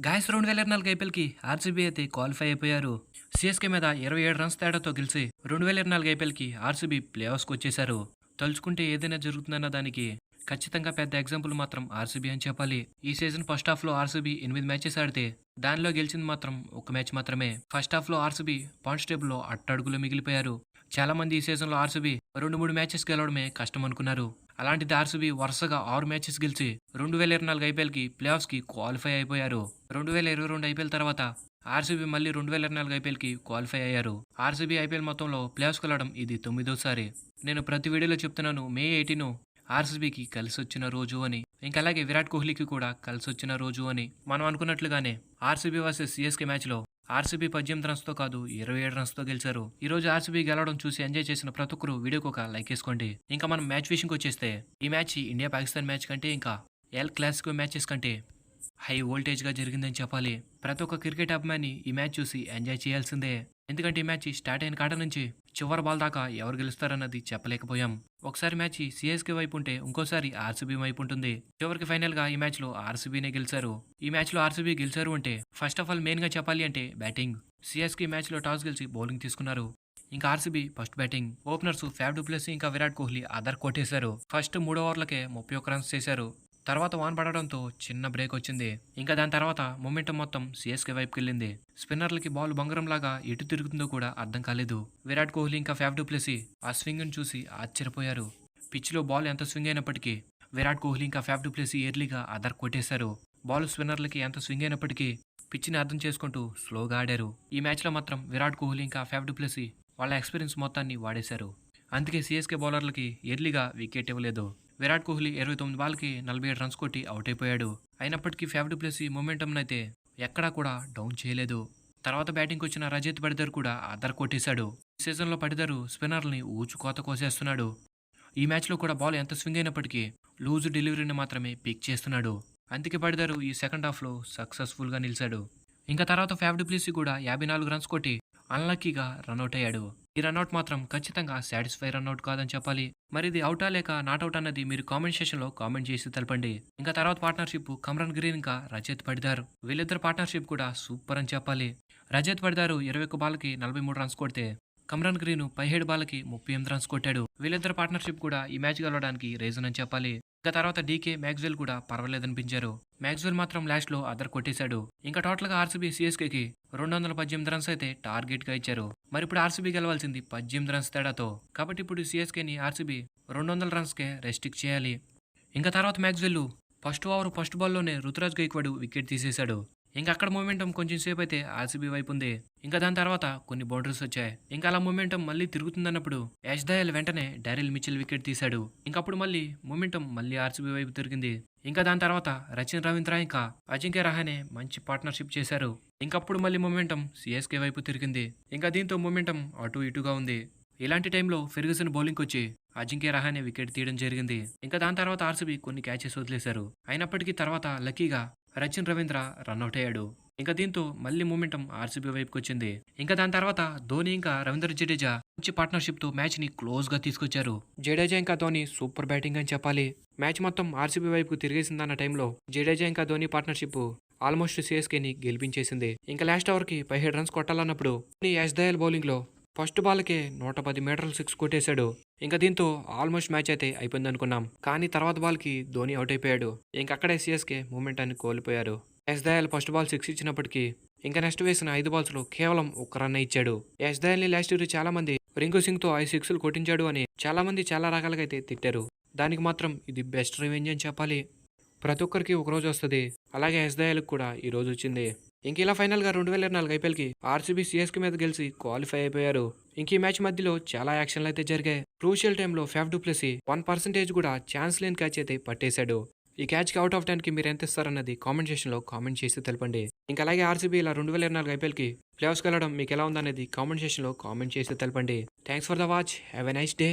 Guys 2024 ఐపీఎల్‌కి RCB అయితే qualify అయిపోయారు. CSK మీద 27 రన్స్ తేడాతో గెలిచి 2024 ఐపీఎల్‌కి ఆర్సీబీ ప్లే ఆఫ్స్‌కొచ్చేశారు. తలుచుకుంటే ఏదైనా జరుగుతుందన్న దానికి ఖచ్చితంగా పెద్ద ఎగ్జాంపుల్ మాత్రం ఆర్సీబీ అని చెప్పాలి. ఈ సీజన్ ఫస్ట్ హాఫ్‌లో ఆర్సీబీ 8 మ్యాచెస్ ఆడితే దానిలో గెలిచింది మాత్రం ఒక మ్యాచ్ మాత్రమే. ఫస్ట్ హాఫ్‌లో ఆర్సీబీ పాయింట్స్ టేబుల్‌లో అట్టడుగులో మిగిలిపోయారు. చాలా మంది ఈ సీజన్‌లో ఆర్సీబీ 2, 3 మ్యాచెస్ గెలవడమే కష్టం అనుకున్నారు. అలాంటిది ఆర్సీబీ వరుసగా 6 మ్యాచెస్ గెలిచి 2024 ఐపీఎల్‌కి ప్లే ఆఫ్స్‌కి క్వాలిఫై అయిపోయారు. 2022 ఐపీఎల్ తర్వాత ఆర్సీబీ మళ్ళీ 2024 ఐపీఎల్‌కి క్వాలిఫై అయ్యారు. ఆర్సీబీ ఐపీఎల్ మొత్తంలో ప్లే ఆఫ్స్‌కి వెళ్ళడం ఇది 9వ సారి. నేను ప్రతి వీడియోలో చెప్తున్నాను మే 18 ఆర్సీబీకి కలిసొచ్చిన రోజు అని. ఇంకా అలాగే విరాట్ కోహ్లీకి కూడా కలిసొచ్చిన రోజు అని. మనం అనుకున్నట్లుగానే ఆర్సీబీ వర్సెస్ సీఎస్కే మ్యాచ్‌లో ఆర్సీబీ 18 రన్స్‌తో కాదు 27 రన్స్‌తో గెలిచారు. ఈ రోజు ఆర్సీబీ గెలవడం చూసి ఎంజాయ్ చేసిన ప్రతి ఒక్కరు వీడియోకి ఒక లైక్ ఏసుకోండి. ఇంకా మనం మ్యాచ్ విషయంకి వచ్చేస్తే ఈ మ్యాచ్ ఇండియా పాకిస్తాన్ మ్యాచ్ కంటే ఇంకా ఎల్ క్లాసికో మ్యాచెస్ కంటే హై వోల్టేజ్‌గా జరిగిందని చెప్పాలి. ప్రతి ఒక్క క్రికెట్ అభిమాని ఈ మ్యాచ్ చూసి ఎంజాయ్ చేయాల్సిందే. ఎందుకంటే ఈ మ్యాచ్ స్టార్ట్ అయిన కాడ నుంచి చివరి బాల్ దాకా ఎవరు గెలుస్తారన్నది చెప్పలేకపోయాం. ఒకసారి మ్యాచ్ సీఎస్కే వైపు ఉంటే ఇంకోసారి ఆర్సీబీ వైపు ఉంటుంది. చివరికి ఫైనల్‌గా ఈ మ్యాచ్‌లో ఆర్సీబీనే గెలిచారు. ఈ మ్యాచ్‌లో ఆర్సీబీ గెలిచారు అంటే ఫస్ట్ ఆఫ్ ఆల్ మెయిన్‌గా చెప్పాలి అంటే బ్యాటింగ్. సీఎస్కే ఈ మ్యాచ్‌లో టాస్ గెలిచి బౌలింగ్ తీసుకున్నారు. ఇంకా RCB first batting. Openers Faf du Plessis ఇంకా విరాట్ కోహ్లీ అదర్ కొట్టేశారు. ఫస్ట్ 3 ఓవర్లకే 31 రన్స్ చేశారు. తర్వాత వాన పడడంతో చిన్న బ్రేక్ వచ్చింది. ఇంకా దాని తర్వాత మొమెంటం మొత్తం సీఎస్కే వైపుకెళ్ళింది. స్పిన్నర్లకి బాల్ బొంగరంలాగా ఎటు తిరుగుతుందో కూడా అర్థం కాలేదు. విరాట్ కోహ్లీ ఇంకా ఫ్యాఫ్ డు ప్లెసీ ఆ స్వింగ్‌ని చూసి ఆశ్చర్యపోయారు. పిచ్‌లో బాల్ ఎంత స్వింగ్ అయినప్పటికీ విరాట్ కోహ్లీ ఇంకా ఫ్యాఫ్ డు ప్లెసీ ఎర్లీగా అదర్ కొట్టేశారు. బాల్ స్పిన్నర్లకి ఎంత స్వింగ్ అయినప్పటికీ పిచ్‌ని అర్థం చేసుకుంటూ స్లోగా ఆడారు. ఈ మ్యాచ్‌లో మాత్రం విరాట్ కోహ్లీ ఇంకా ఫ్యాఫ్ డు ప్లెసీ వాళ్ళ ఎక్స్పీరియన్స్ మొత్తాన్ని వాడేశారు. అందుకే సీఎస్కే బౌలర్లకి ఎర్లీగా వికెట్ ఇవ్వలేదు. విరాట్ కోహ్లీ 29 బాల్‌కి 47 రన్స్ కొట్టి అవుట్ అయిపోయాడు. అయినప్పటికీ ఫ్యాఫ్ డు ప్లెసీ మొమెంటంనైతే ఎక్కడా కూడా డౌన్ చేయలేదు. తర్వాత బ్యాటింగ్‌కి వచ్చిన రజత్ పడిదర్ కూడా అదర కొట్టేశాడు. ఈ సీజన్‌లో పడిదర్ స్పిన్నర్‌లని ఊచుకోత కోసేస్తున్నాడు. ఈ మ్యాచ్‌లో కూడా బాల్ ఎంత స్వింగ్ అయినప్పటికీ లూజ్ డెలివరీని మాత్రమే పిక్ చేస్తున్నాడు. అందుకే పడిదర్ ఈ సెకండ్ హాఫ్‌లో సక్సెస్‌ఫుల్‌గా నిలిచాడు. ఇంకా తర్వాత ఫ్యాఫ్ డు ప్లెసీ కూడా 54 రన్స్ కొట్టి అన్‌లక్కీగా రనౌట్ అయ్యాడు. ఈ రనౌట్ మాత్రం ఖచ్చితంగా సాటిస్ఫై రనౌట్ కాదని చెప్పాలి. మరి ఇది అవుటా లేక నాట్ అవుట్ అన్నది మీరు కామెంట్ సెక్షన్‌లో కామెంట్ చేసి తెలపండి. ఇంకా తర్వాత పార్ట్నర్‌షిప్ కమ్రాన్ గ్రీన్ ఇంకా రజత్ పడిదార్. వీళ్ళిద్దరు పార్ట్నర్‌షిప్ కూడా సూపర్ అని చెప్పాలి. రజత్ పడిదార్ 21 బాల్‌కి 43 రన్స్ కొడితే కమ్రాన్ గ్రీన్ 17 బాల్‌కి 38 రన్స్ కొట్టాడు. వీళ్ళిద్దరు పార్ట్నర్‌షిప్ కూడా ఈ మ్యాచ్ గెలవడానికి రీజన్ అని చెప్పాలి. ఇంకా తర్వాత డీకే మ్యాక్స్‌వెల్ కూడా పర్వాలేదనిపించారు. మ్యాక్స్‌వెల్ మాత్రం లాస్ట్‌లో అదర్ కొట్టేశాడు. ఇంకా టోటల్‌గా ఆర్సీబీ సీఎస్కేకి 218 రన్స్ అయితే టార్గెట్‌గా ఇచ్చారు. మరి ఇప్పుడు ఆర్సీబీ గెలవాల్సింది 18 రన్స్ తేడాతో. కాబట్టి ఇప్పుడు సీఎస్కేని ఆర్సీబీ 200 రన్స్‌కే రెస్ట్రిక్ట్ చేయాలి. ఇంకా తర్వాత మ్యాక్స్‌వెల్ ఫస్ట్ ఓవర్ ఫస్ట్ బాల్‌లోనే రుతురాజ్ గైక్వాడ్ వికెట్ తీసేశాడు. ఇంకా అక్కడ మొమెంటం కొంచెం సేపు అయితే ఆర్సీబీ వైపు ఉంది. ఇంకా దాని తర్వాత కొన్ని బౌండరీస్ వచ్చాయి. ఇంకా అలా మొమెంటం మళ్ళీ తిరుగుతుందన్నప్పుడు యాష్ దయాల్ వెంటనే డారెల్ మిచెల్ వికెట్ తీశాడు. ఇంకప్పుడు మళ్ళీ మొమెంటం మళ్ళీ ఆర్సీబీ వైపు తిరిగింది. ఇంకా దాని తర్వాత రచిన్ రవీంద్ర ఇంకా అజింక్య రహానే మంచి పార్ట్నర్షిప్ చేశారు. ఇంకప్పుడు మళ్ళీ మొమెంటం సీఎస్కే వైపు తిరిగింది. ఇంకా దీంతో మొమెంటం అటు ఇటుగా ఉంది. ఇలాంటి టైంలో ఫెర్గుసన్ బౌలింగ్కి వచ్చి అజింక్య రహానే వికెట్ తీయడం జరిగింది. ఇంకా దాని తర్వాత ఆర్సీబీ కొన్ని క్యాచెస్ వదిలేశారు. అయినప్పటికీ తర్వాత లక్కీగా రచిన్ రవీంద్ర రన్అట్ అయ్యాడు. ఇంకా దీంతో మళ్ళీ మొమెంటం ఆర్సీబీ వైపుకి వచ్చింది. ఇంకా దాని తర్వాత ధోని ఇంకా రవీంద్ర జడేజా మంచి పార్ట్నర్షిప్ తో మ్యాచ్ ని క్లోజ్ గా తీసుకొచ్చారు. జడేజా ఇంకా ధోని సూపర్ బ్యాటింగ్ అని చెప్పాలి. మ్యాచ్ మొత్తం ఆర్సీబీ వైపుకు తిరిగేసిందన్న టైంలో జడేజా ఇంకా ధోని పార్ట్నర్షిప్ ఆల్మోస్ట్ సీఎస్కేని గెలిపించేసింది. ఇంకా లాస్ట్ ఓవర్కి 17 రన్స్ కొట్టాలన్నప్పుడు యాష్ దయాల్ బౌలింగ్ లో ఫస్ట్ బాల్కే 110 మీటర్లు 6 కొట్టేశాడు. ఇంకా దీంతో ఆల్మోస్ట్ మ్యాచ్ అయితే అయిపోయింది అనుకున్నాం. కానీ తర్వాత బాల్కి ధోని అవుట్ అయిపోయాడు. ఇంకా అక్కడే సీఎస్కే మూమెంటాన్ని కోల్పోయారు. యాష్ దయాల్ ఫస్ట్ బాల్ 6 ఇచ్చినప్పటికీ ఇంకా నెక్స్ట్ వేసిన 5 బాల్స్ లో కేవలం 1 రన్ ఇచ్చాడు. యాష్ దయాల్ని లాస్ట్ ఇయర్ చాలా మంది రింకు సింగ్ తో 5 సిక్స్లు కొట్టించాడు అని చాలా మంది చాలా రకాలుగా అయితే తిట్టారు. దానికి మాత్రం ఇది బెస్ట్ రివెంజ్ అని చెప్పాలి. ప్రతి ఒక్కరికి ఒక రోజు వస్తుంది. అలాగే యాష్ దయాల్కి కూడా ఈ రోజు వచ్చింది. ఇంక ఇలా ఫైనల్‌గా 2024 ఐపీఎల్‌కి ఆర్సీబీ సీఎస్కే మీద గెలిచి క్వాలిఫై అయిపోయారు. ఇంక ఈ మ్యాచ్ మధ్యలో చాలా యాక్షన్లు అయితే జరిగాయి. క్రూషియల్ టైంలో ఫ్యాఫ్ డు ప్లెసీ 1% కూడా ఛాన్స్ లేని క్యాచ్ అయితే పట్టేశాడు. ఈ క్యాచ్‌కి అవుట్ ఆఫ్ 10కి మీరు ఎంత ఇస్తారన్నది కామెంట్ సెక్షన్‌లో కామెంట్ చేసి తెలపండి. ఇంకా అలాగే ఆర్సీబీ ఇలా 2024 ఐపీఎల్‌కి ప్లే ఆఫ్స్‌కి వెళ్ళడం మీకు ఎలా ఉందనేది కామెంట్ సెక్షన్‌లో కామెంట్ చేసి తెలపండి. Thanks for the watch. Have a nice day.